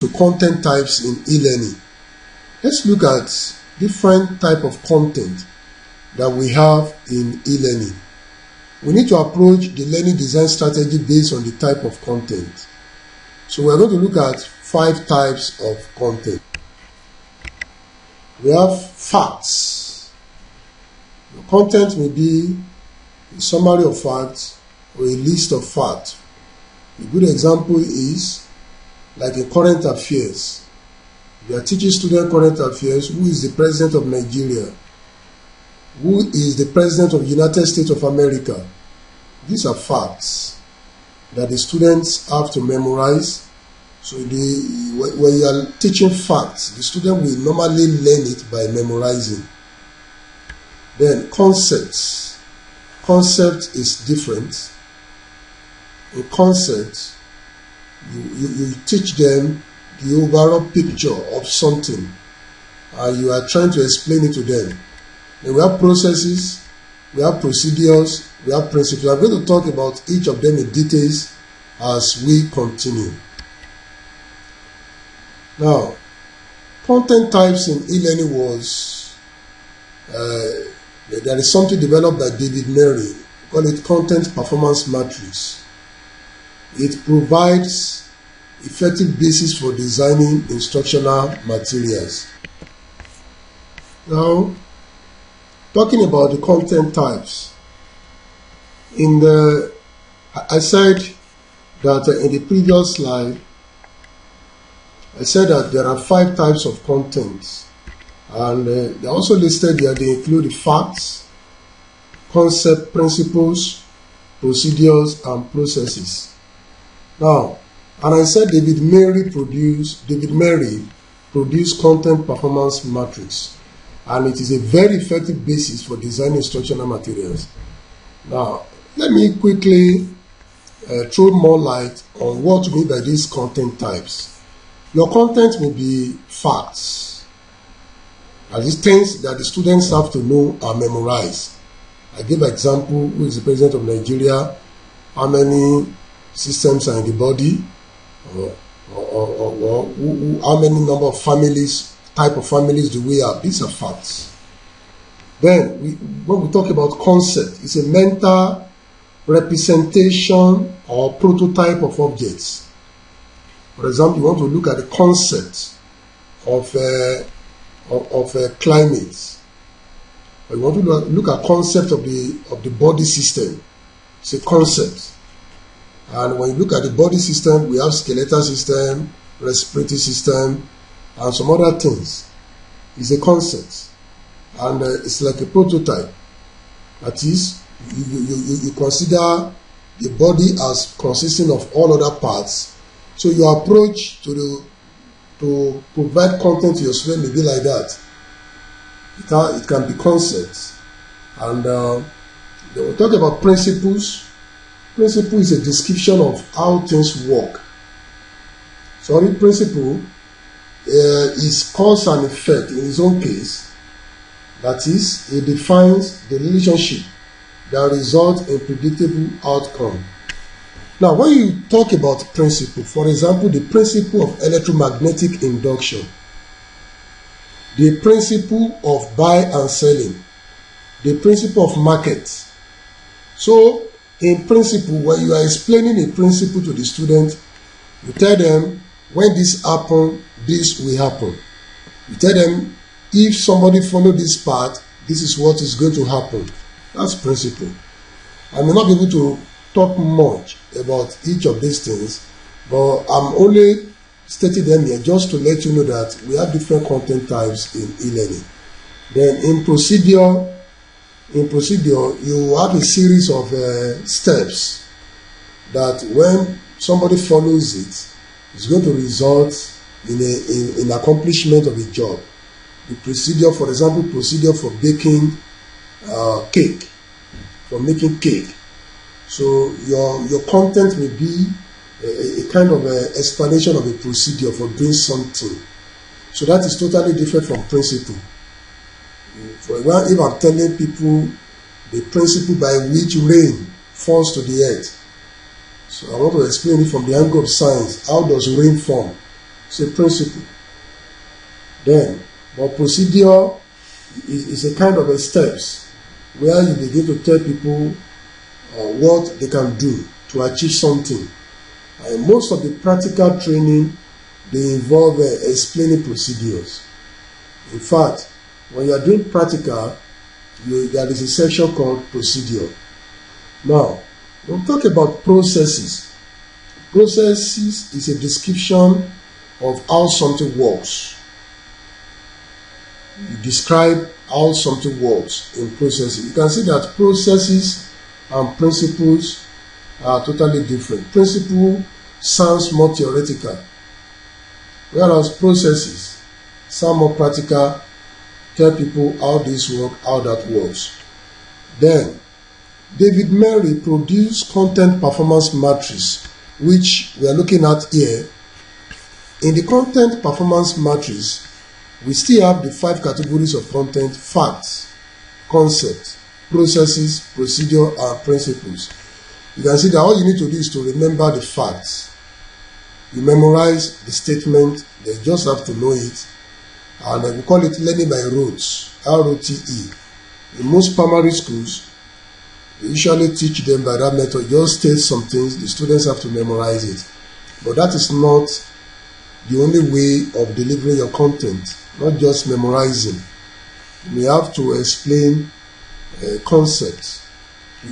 to content types in e-learning. Let's look at different type of content that we have in e-learning. We need to approach the learning design strategy based on the type of content. So we're going to look at 5 types of content. We have facts. The content may be a summary of facts or a list of facts. A good example is like a current affairs. You are teaching students current affairs. Who is the president of Nigeria? Who is the president of the United States of America? These are facts that the students have to memorize. So when you are teaching facts, the student will normally learn it by memorizing. Then concepts. Concept is different. In concept, you teach them the overall picture of something and you are trying to explain it to them. Then we have processes, we have procedures, we have principles. I'm going to talk about each of them in details as we continue. Now, content types in e-learning was, there is something developed by David Murray. We call it content performance matrix. It provides effective basis for designing instructional materials. Now, talking about the content types, I said that in the previous slide, I said that there are 5 types of content, and they're also listed here. They include the facts, concept, principles, procedures, and processes. Now, and I said David Murray produced content performance matrix, and it is a very effective basis for designing instructional materials. Now, let me quickly throw more light on what we mean by these content types. Your content may be facts, and these things that the students have to know and memorize. I give an example: who is the president of Nigeria? How many systems are in the body? Or how many number of families, type of families do we have? These are facts. Then, when we talk about concept, it's a mental representation or prototype of objects. For example, you want to look at the concept of a climate. Or you want to look at concept of the body system. It's a concept. And when you look at the body system, we have skeletal system, respiratory system, and some other things. It's a concept. And it's like a prototype. That is, you consider the body as consisting of all other parts. So your approach to provide content to your student may be like that. It can be concepts. And we'll talk about principles. Principle is a description of how things work. Principle is cause and effect in its own case. That is, it defines the relationship that results in predictable outcome. Now, when you talk about principle, for example, the principle of electromagnetic induction, the principle of buy and selling, the principle of market. So, in principle, when you are explaining a principle to the student, you tell them, when this happens, this will happen. You tell them, if somebody follow this path, this is what is going to happen. That's principle. I may not be able to talk much about each of these things, but I'm only stating them here just to let you know that we have different content types in e-learning. Then in procedure, you have a series of steps that when somebody follows it, it's going to result in accomplishment of a job. The procedure, for example, procedure for baking cake, for making cake. So your content may be a kind of explanation of a procedure for doing something. So that is totally different from principle. For example, if I'm telling people the principle by which rain falls to the earth, so I want to explain it from the angle of science. How does rain form? It's a principle. Then, but procedure is a kind of a steps where you begin to tell people what they can do to achieve something. And most of the practical training, they involve explaining procedures. In fact, when you are doing practical, there is a section called procedure. Now, we'll talk about processes. Processes is a description of how something works. You describe how something works in processes. You can see that processes and principles are totally different. Principle sounds more theoretical, whereas processes sound more practical, tell people how this works, how that works. Then, David Murray produced content performance matrix, which we are looking at here. In the content performance matrix, we still have the 5 categories of content: facts, concepts, processes, procedure, and principles. You can see that all you need to do is to remember the facts. You memorize the statement, they just have to know it. And we call it learning by rote, R-O-T-E. In most primary schools, they usually teach them by that method. Just state some things, the students have to memorize it. But that is not the only way of delivering your content, not just memorizing. You have to explain concepts.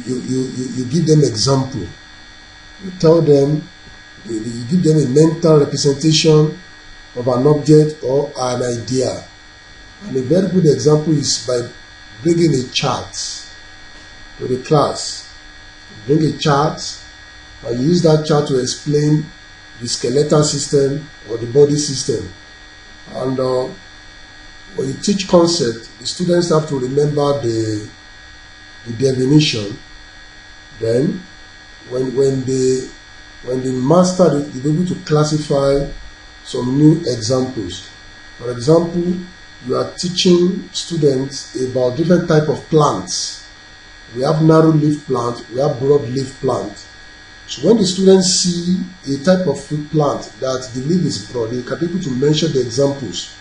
You give them example. You tell them, you give them a mental representation of an object or an idea. And a very good example is by bringing a chart to the class. Bring a chart and use that chart to explain the skeletal system or the body system. And when you teach concept, the students have to remember the definition. Then when they master it, they'll be able to classify some new examples. For example, you are teaching students about different type of plants. We have narrow leaf plant, we have broad leaf plant. So when the students see a type of fruit plant that the leaf is broad, they can be able to mention the examples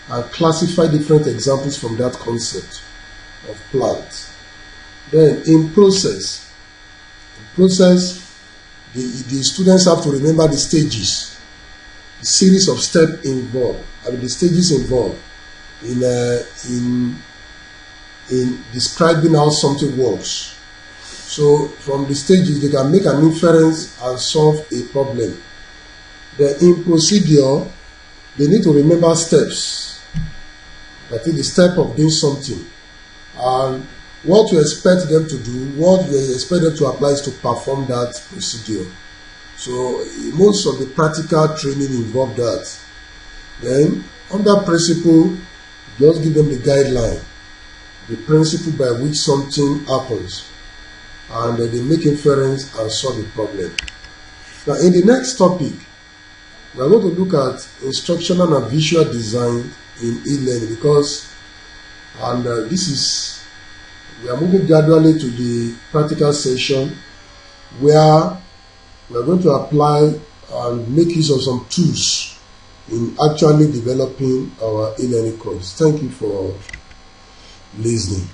and classify different examples from that concept of plant. Then in process, the students have to remember the stages, the series of steps involved, the stages involved in describing how something works. So from the stages, they can make an inference and solve a problem. Then in procedure, they need to remember steps. That is the step of doing something. And what you expect them to do, what you expect them to apply is to perform that procedure. So most of the practical training involve that. Then under principle, just give them the guideline, the principle by which something happens, and they make inference and solve the problem. Now in the next topic, we are going to look at instructional and visual design in e-learning, because we are moving gradually to the practical session where we are going to apply and make use of some tools in actually developing our e-learning course. Thank you for listening.